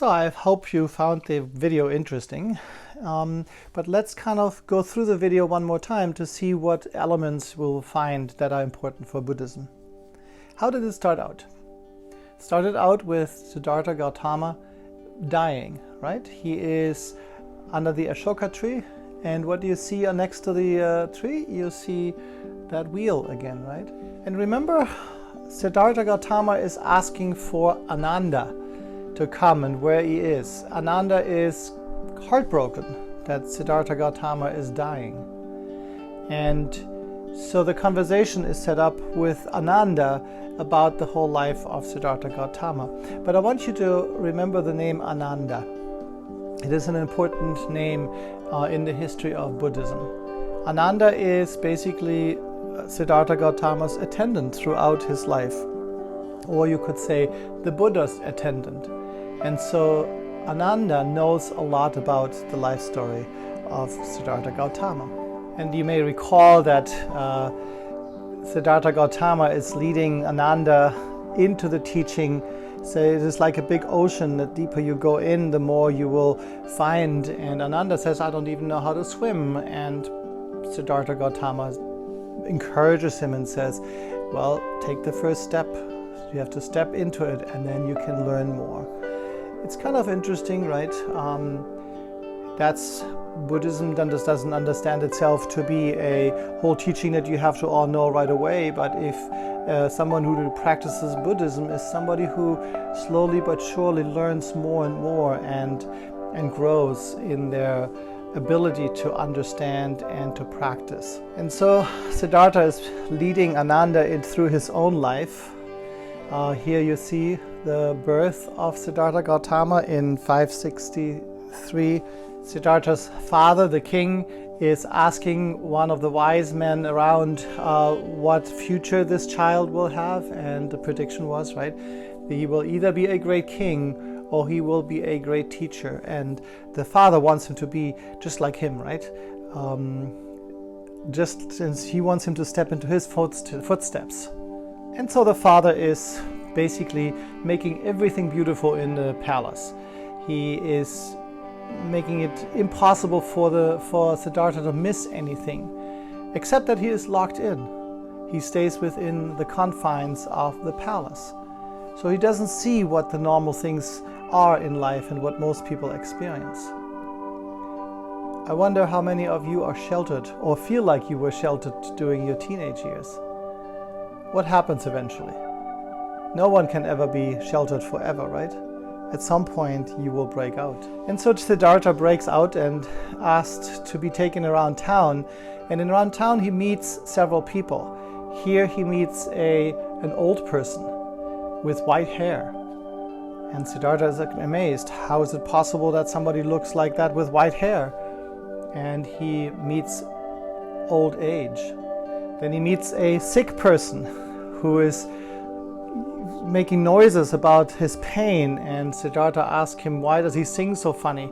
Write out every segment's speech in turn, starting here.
So I hope you found the video interesting, but let's kind of go through the video one more time to see what elements we'll find that are important for Buddhism. How did it start out? It started out with Siddhartha Gautama dying, right? He is under the Ashoka tree, and what do you see next to the tree? You see that wheel again, right? And remember, Siddhartha Gautama is asking for Ananda to come and where he is. Ananda is heartbroken that Siddhartha Gautama is dying. And so the conversation is set up with Ananda about the whole life of Siddhartha Gautama. But I want you to remember the name Ananda. It is an important name in the history of Buddhism. Ananda is basically Siddhartha Gautama's attendant throughout his life, or you could say the Buddha's attendant. And so Ananda knows a lot about the life story of Siddhartha Gautama. And you may recall that Siddhartha Gautama is leading Ananda into the teaching. So it is like a big ocean. The deeper you go in, the more you will find. And Ananda says, I don't even know how to swim. And Siddhartha Gautama encourages him and says, well, take the first step. You have to step into it, and then you can learn more. It's kind of interesting, right? That's Buddhism doesn't understand itself to be a whole teaching that you have to all know right away. But if someone who practices Buddhism is somebody who slowly but surely learns more and more and grows in their ability to understand and to practice. And so Siddhartha is leading Ananda through his own life. Here you see the birth of Siddhartha Gautama in 563. Siddhartha's father, the king, is asking one of the wise men around what future this child will have, and the prediction was, right, he will either be a great king or he will be a great teacher. And the father wants him to be just like him, right? Just since he wants him to step into his footsteps. And so the father is basically making everything beautiful in the palace. He is making it impossible for Siddhartha to miss anything, except that he is locked in. He stays within the confines of the palace. So he doesn't see what the normal things are in life and what most people experience. I wonder how many of you are sheltered or feel like you were sheltered during your teenage years. What happens eventually? No one can ever be sheltered forever, right? At some point you will break out. And so Siddhartha breaks out and asked to be taken around town. And around town he meets several people. Here he meets an old person with white hair. And Siddhartha is amazed. How is it possible that somebody looks like that with white hair? And he meets old age. Then he meets a sick person who is making noises about his pain, and Siddhartha asks him, why does he sing so funny?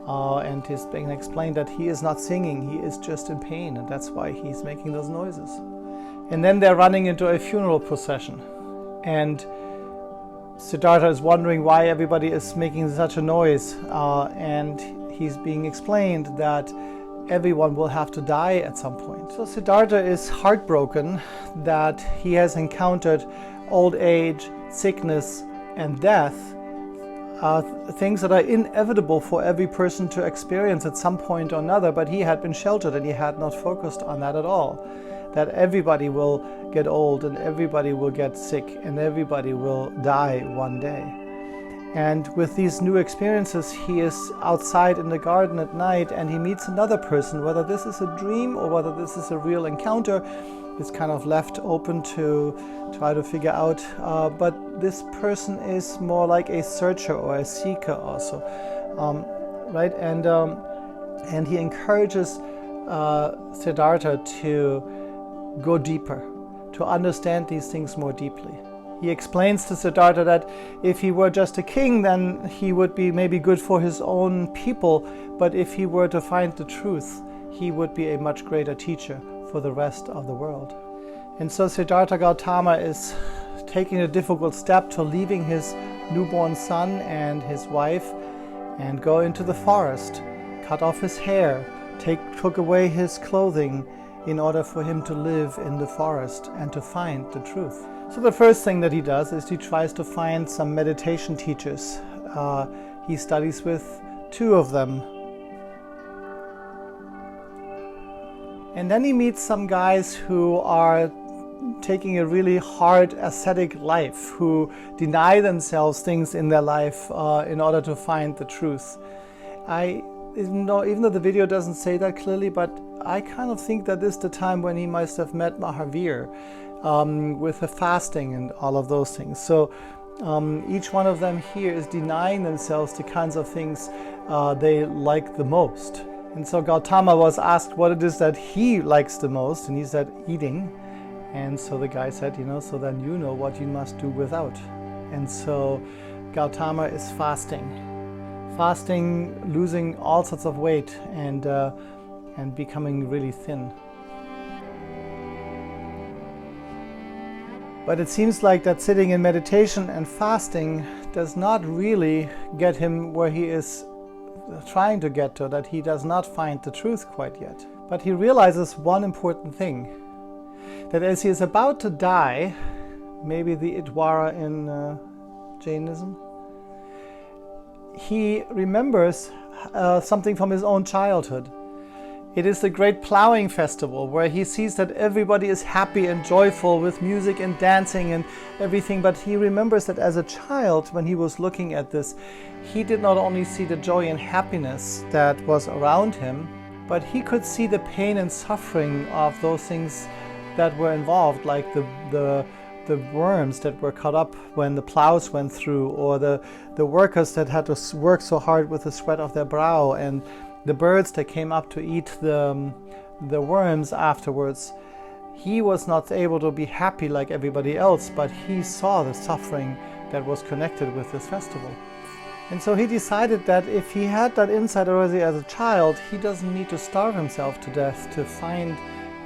And he's being explained that he is not singing, he is just in pain, and that's why he's making those noises. And then they're running into a funeral procession, and Siddhartha is wondering why everybody is making such a noise, and he's being explained that everyone will have to die at some point. So Siddhartha is heartbroken that he has encountered old age, sickness, and death, things that are inevitable for every person to experience at some point or another, but he had been sheltered and he had not focused on that at all. That everybody will get old and everybody will get sick and everybody will die one day. And with these new experiences, he is outside in the garden at night and he meets another person. Whether this is a dream or whether this is a real encounter is kind of left open to try to figure out. But this person is more like a searcher or a seeker also, right? And he encourages Siddhartha to go deeper, to understand these things more deeply. He explains to Siddhartha that if he were just a king, then he would be maybe good for his own people, but if he were to find the truth, he would be a much greater teacher for the rest of the world. And so Siddhartha Gautama is taking a difficult step to leaving his newborn son and his wife and go into the forest, cut off his hair, took away his clothing in order for him to live in the forest and to find the truth. So the first thing that he does is he tries to find some meditation teachers. He studies with 2 of them. And then he meets some guys who are taking a really hard ascetic life, who deny themselves things in their life in order to find the truth. Even though the video doesn't say that clearly, but I kind of think that this is the time when he must have met Mahavir with the fasting and all of those things. So each one of them here is denying themselves the kinds of things they like the most. And so Gautama was asked what it is that he likes the most, and he said eating. And so the guy said, so then you know what you must do without. And so Gautama is fasting, losing all sorts of weight and becoming really thin. But it seems like that sitting in meditation and fasting does not really get him where he is trying to get to, that he does not find the truth quite yet. But he realizes one important thing, that as he is about to die, maybe the Idwara in Jainism, he remembers something from his own childhood. It is the great plowing festival where he sees that everybody is happy and joyful with music and dancing and everything, but he remembers that as a child, when he was looking at this, he did not only see the joy and happiness that was around him, but he could see the pain and suffering of those things that were involved, like the worms that were cut up when the plows went through, or the workers that had to work so hard with the sweat of their brow, and the birds that came up to eat the worms afterwards. He was not able to be happy like everybody else, but he saw the suffering that was connected with this festival. And so he decided that if he had that insight already as a child, he doesn't need to starve himself to death to find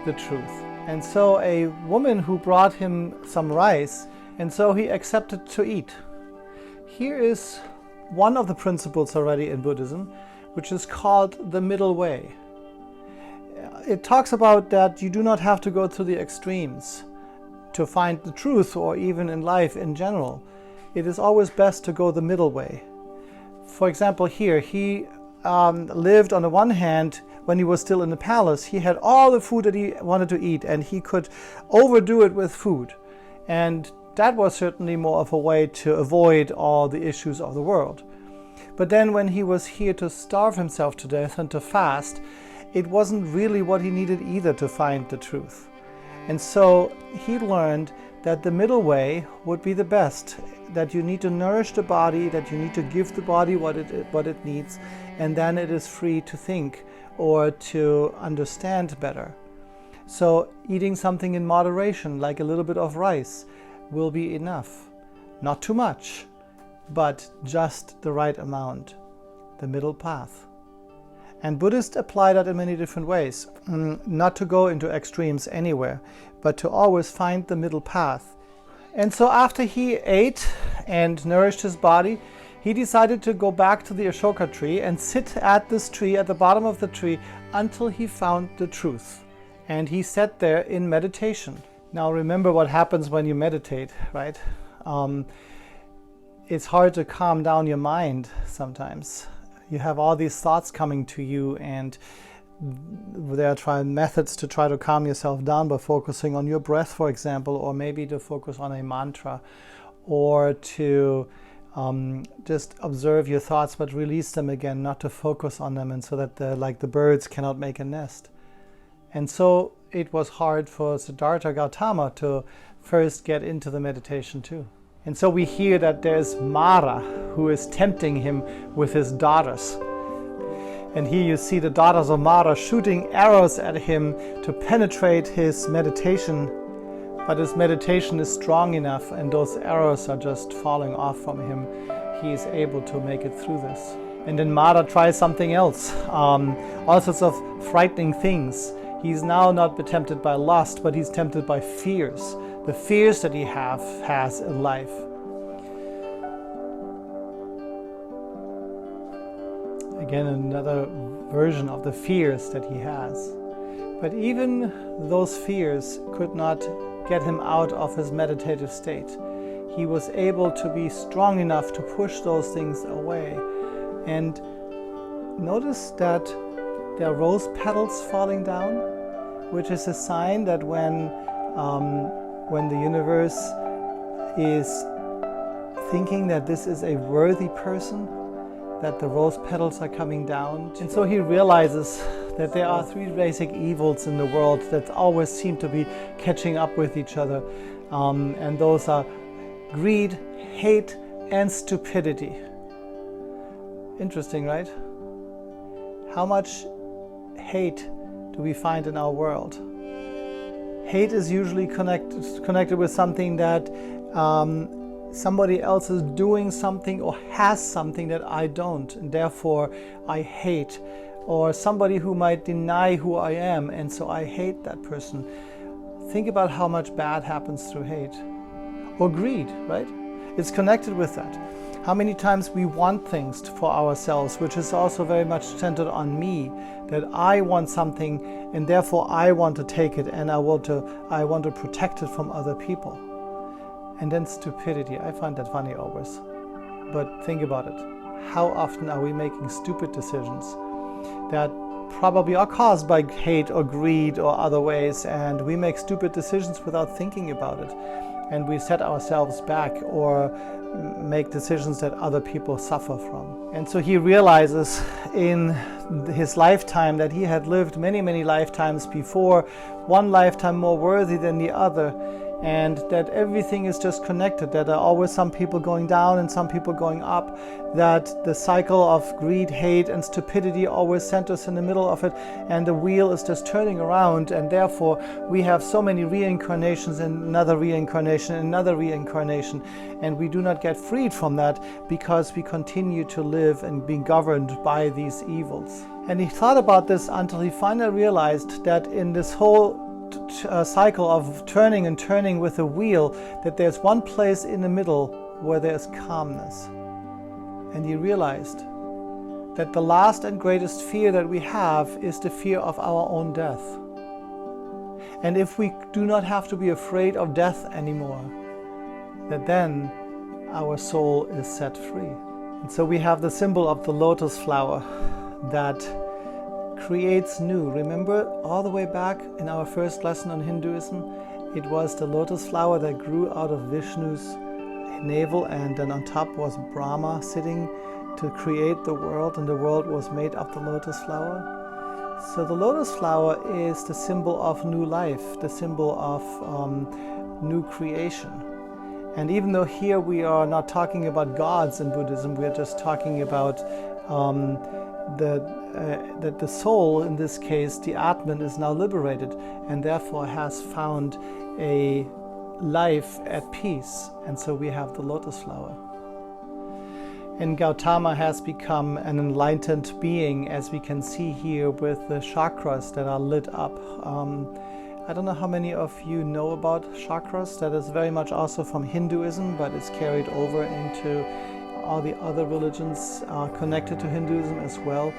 the truth. And so a woman who brought him some rice, and so he accepted to eat. Here is one of the principles already in Buddhism, which is called the middle way. It talks about that you do not have to go to the extremes to find the truth, or even in life in general. It is always best to go the middle way. For example, here, he lived on the one hand, when he was still in the palace, he had all the food that he wanted to eat, and he could overdo it with food. And that was certainly more of a way to avoid all the issues of the world. But then when he was here to starve himself to death and to fast, it wasn't really what he needed either to find the truth. And so he learned that the middle way would be the best, that you need to nourish the body, that you need to give the body what it needs, and then it is free to think or to understand better. So eating something in moderation, like a little bit of rice, will be enough. Not too much, but just the right amount, the middle path. And Buddhists apply that in many different ways, not to go into extremes anywhere, but to always find the middle path. And so after he ate and nourished his body, he decided to go back to the Ashoka tree and sit at this tree, at the bottom of the tree, until he found the truth. And he sat there in meditation. Now remember what happens when you meditate, right? It's hard to calm down your mind sometimes. You have all these thoughts coming to you, and there are trying methods to try to calm yourself down by focusing on your breath, for example, or maybe to focus on a mantra, or to just observe your thoughts but release them again, not to focus on them, and so that like the birds cannot make a nest. And so it was hard for Siddhartha Gautama to first get into the meditation too. And so we hear that there's Mara who is tempting him with his daughters. And here you see the daughters of Mara shooting arrows at him to penetrate his meditation. But his meditation is strong enough, and those arrows are just falling off from him. He is able to make it through this. And then Mara tries something else, all sorts of frightening things. He's now not tempted by lust, but he's tempted by fears. The fears that he has in life. Again, another version of the fears that he has. But even those fears could not get him out of his meditative state. He was able to be strong enough to push those things away. And notice that there are rose petals falling down, which is a sign that when the universe is thinking that this is a worthy person, that the rose petals are coming down. And so he realizes that there are three basic evils in the world that always seem to be catching up with each other. And those are greed, hate, and stupidity. Interesting, right? How much hate do we find in our world? Hate is usually connected with something that somebody else is doing something or has something that I don't, and therefore I hate. Or somebody who might deny who I am, and so I hate that person. Think about how much bad happens through hate. Or greed, right? It's connected with that. How many times we want things for ourselves, which is also very much centered on me, that I want something and therefore I want to take it and I want to protect it from other people. And then stupidity. I find that funny always. But think about it. How often are we making stupid decisions that probably are caused by hate or greed or other ways, and we make stupid decisions without thinking about it, and we set ourselves back or make decisions that other people suffer from. And so he realizes in his lifetime that he had lived many, many lifetimes before, one lifetime more worthy than the other, and that everything is just connected, that there are always some people going down and some people going up, that the cycle of greed, hate, and stupidity always centers in the middle of it, and the wheel is just turning around, and therefore we have so many reincarnations and another reincarnation and another reincarnation, and we do not get freed from that because we continue to live and be governed by these evils. And he thought about this until he finally realized that in this whole cycle of turning and turning with a wheel, that there's one place in the middle where there's calmness. And he realized that the last and greatest fear that we have is the fear of our own death. And if we do not have to be afraid of death anymore, that then our soul is set free. And so we have the symbol of the lotus flower that creates new. Remember all the way back in our first lesson on Hinduism, it was the lotus flower that grew out of Vishnu's navel, and then on top was Brahma sitting to create the world, and the world was made of the lotus flower. So the lotus flower is the symbol of new life, the symbol of new creation. And even though here we are not talking about gods in Buddhism, we are just talking about that the soul, in this case the Atman, is now liberated and therefore has found a life at peace. And so we have the lotus flower. And Gautama has become an enlightened being, as we can see here with the chakras that are lit up. I don't know how many of you know about chakras. That is very much also from Hinduism, but it's carried over into all the other religions connected to Hinduism as well.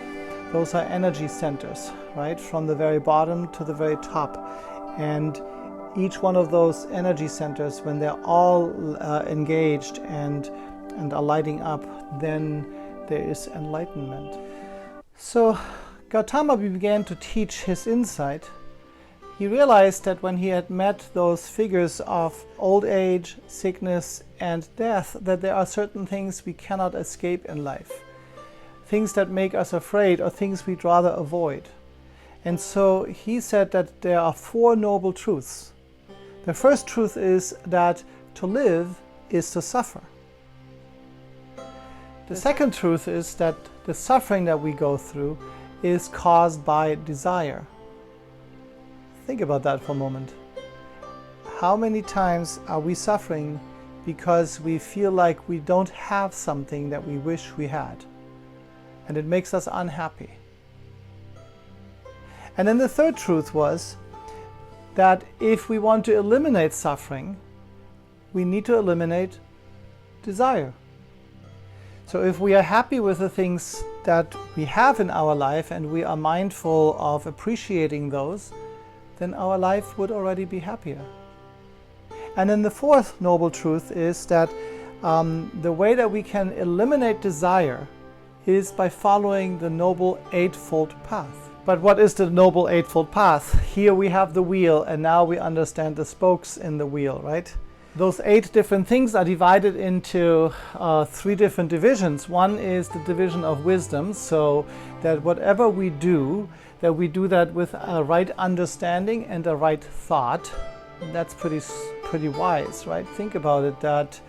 Those are energy centers, right? From the very bottom to the very top. And each one of those energy centers, when they're all engaged and are lighting up, then there is enlightenment. So Gautama began to teach his insight. He realized that when he had met those figures of old age, sickness, and death, that there are certain things we cannot escape in life. Things that make us afraid or things we'd rather avoid. And so he said that there are four noble truths. The first truth is that to live is to suffer. The second truth is that the suffering that we go through is caused by desire. Think about that for a moment. How many times are we suffering because we feel like we don't have something that we wish we had? And it makes us unhappy. And then the third truth was that if we want to eliminate suffering, we need to eliminate desire. So if we are happy with the things that we have in our life and we are mindful of appreciating those, then our life would already be happier. And then the fourth noble truth is that the way that we can eliminate desire is by following the Noble Eightfold Path. But what is the Noble Eightfold Path? Here we have the wheel, and now we understand the spokes in the wheel, right? Those 8 different things are divided into 3 different divisions. One is the division of wisdom, so that whatever we do, that we do that with a right understanding and a right thought. And that's pretty wise, right? Think about it, that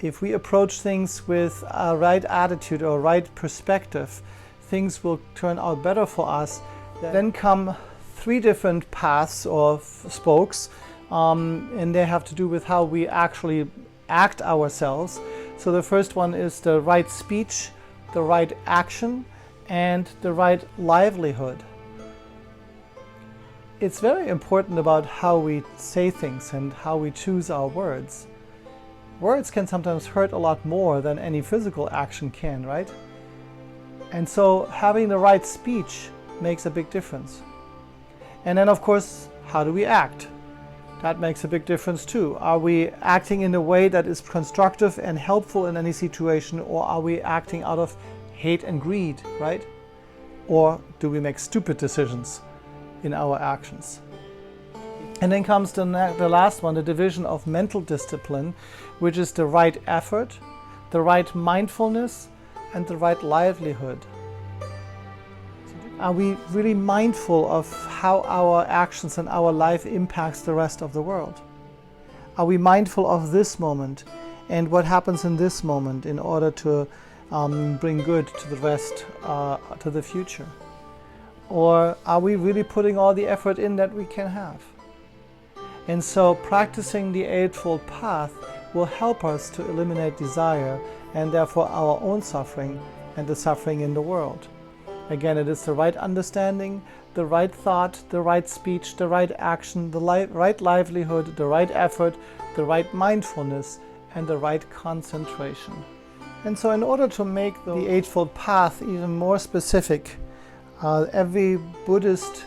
if we approach things with a right attitude or right perspective, things will turn out better for us. Then come 3 different paths or spokes, and they have to do with how we actually act ourselves. So the first one is the right speech, the right action, and the right livelihood. It's very important about how we say things and how we choose our words. Words can sometimes hurt a lot more than any physical action can, right? And so having the right speech makes a big difference. And then, of course, how do we act? That makes a big difference too. Are we acting in a way that is constructive and helpful in any situation, or are we acting out of hate and greed, right? Or do we make stupid decisions in our actions? And then comes the last one, the division of mental discipline, which is the right effort, the right mindfulness, and the right livelihood. Are we really mindful of how our actions and our life impacts the rest of the world? Are we mindful of this moment and what happens in this moment in order to bring good to the rest, to the future? Or are we really putting all the effort in that we can have? And so practicing the Eightfold Path will help us to eliminate desire and therefore our own suffering and the suffering in the world. Again, it is the right understanding, the right thought, the right speech, the right action, the right livelihood, the right effort, the right mindfulness, and the right concentration. And so in order to make the Eightfold Path even more specific, every Buddhist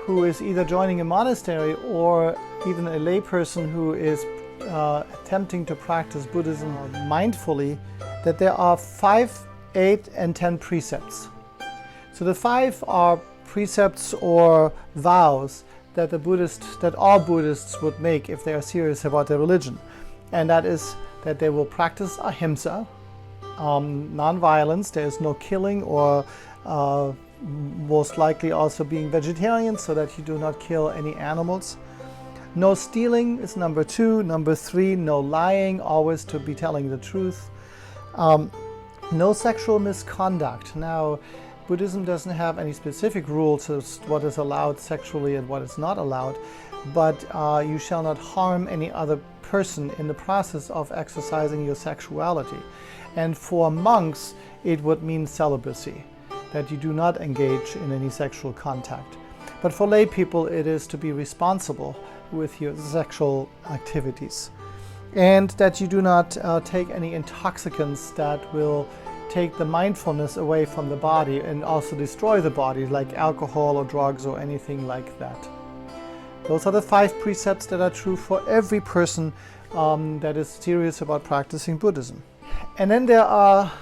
who is either joining a monastery or even a layperson who is attempting to practice Buddhism mindfully, that there are 5, 8, and 10 precepts. So the 5 are precepts or vows that all Buddhists would make if they are serious about their religion. And that is that they will practice ahimsa, non-violence. There is no killing, or most likely also being vegetarian, so that you do not kill any animals. No stealing is number 2. Number 3, no lying, always to be telling the truth. No sexual misconduct. Now, Buddhism doesn't have any specific rules as what is allowed sexually and what is not allowed, but you shall not harm any other person in the process of exercising your sexuality. And for monks, it would mean celibacy, that you do not engage in any sexual contact. But for lay people, it is to be responsible with your sexual activities, and that you do not take any intoxicants that will take the mindfulness away from the body and also destroy the body, like alcohol or drugs or anything like that. Those are the 5 precepts that are true for every person that is serious about practicing Buddhism. And then there are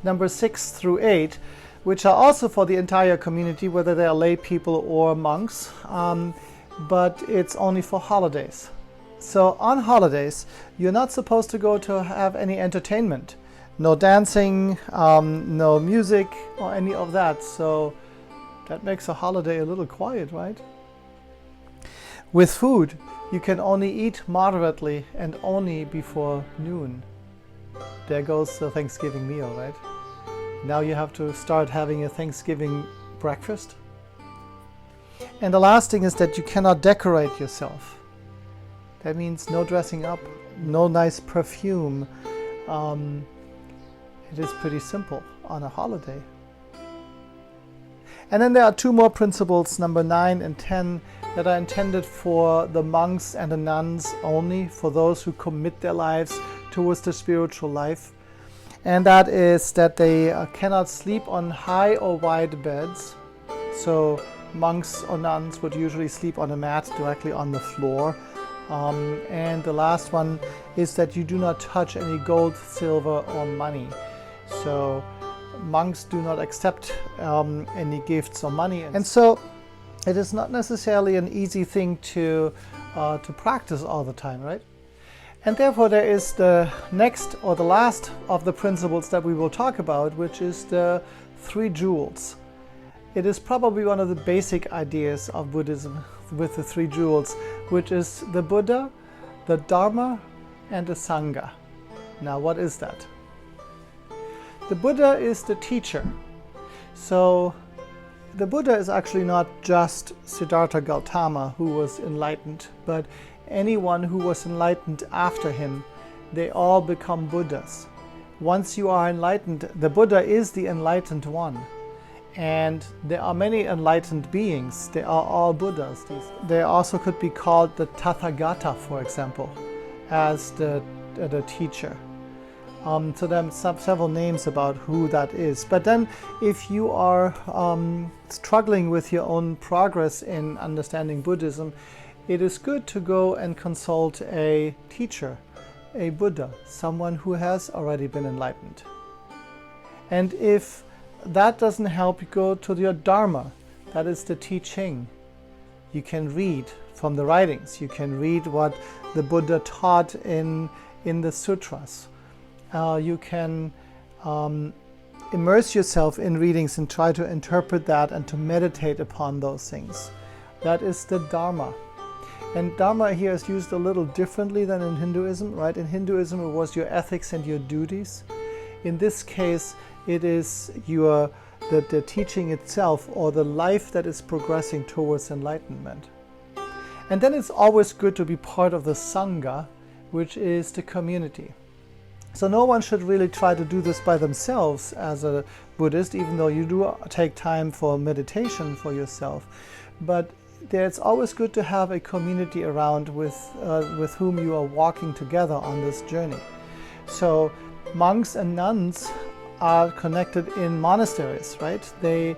number 6 through 8, which are also for the entire community, whether they are lay people or monks, but it's only for holidays. So on holidays, you're not supposed to go to have any entertainment. No dancing, no music, or any of that. So that makes a holiday a little quiet, right? With food, you can only eat moderately and only before noon. There goes the Thanksgiving meal, right? Now you have to start having a Thanksgiving breakfast. And the last thing is that you cannot decorate yourself. That means no dressing up, no nice perfume. It is pretty simple on a holiday. And then there are 2 more principles, number 9 and 10, that are intended for the monks and the nuns only, for those who commit their lives towards the spiritual life. and that is that they cannot sleep on high or wide beds. So monks or nuns would usually sleep on a mat directly on the floor. And the last one is that you do not touch any gold, silver, or money. So monks do not accept any gifts or money. And so it is not necessarily an easy thing to practice all the time, right? And therefore there is the next or the last of the principles that we will talk about, which is the 3 jewels. It is probably one of the basic ideas of Buddhism with the 3 jewels, which is the Buddha, the Dharma, and the Sangha. Now, what is that? The Buddha is the teacher. So the Buddha is actually not just Siddhartha Gautama, who was enlightened, but anyone who was enlightened after him. They all become Buddhas. Once you are enlightened, the Buddha is the enlightened one. And there are many enlightened beings. They are all Buddhas. They also could be called the Tathagata, for example, as the teacher. So there are several names about who that is. But then if you are struggling with your own progress in understanding Buddhism, it is good to go and consult a teacher, a Buddha, someone who has already been enlightened. And if that doesn't help, you go to your Dharma. That is the teaching. You can read from the writings. You can read what the Buddha taught in the sutras. You can immerse yourself in readings and try to interpret that and to meditate upon those things. That is the Dharma. And Dharma here is used a little differently than in Hinduism, right? In Hinduism it was your ethics and your duties. In this case it is the teaching itself, or the life that is progressing towards enlightenment. And then it's always good to be part of the Sangha, which is the community. So no one should really try to do this by themselves as a Buddhist, even though you do take time for meditation for yourself. But it's always good to have a community around with whom you are walking together on this journey. So monks and nuns are connected in monasteries, right? They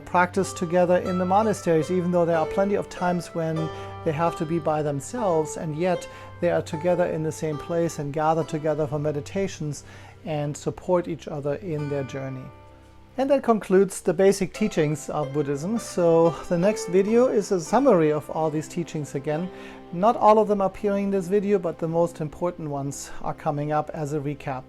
practice together in the monasteries, even though there are plenty of times when they have to be by themselves, and yet they are together in the same place and gather together for meditations and support each other in their journey. And that concludes the basic teachings of Buddhism. So the next video is a summary of all these teachings again. Not all of them appearing in this video, but the most important ones are coming up as a recap.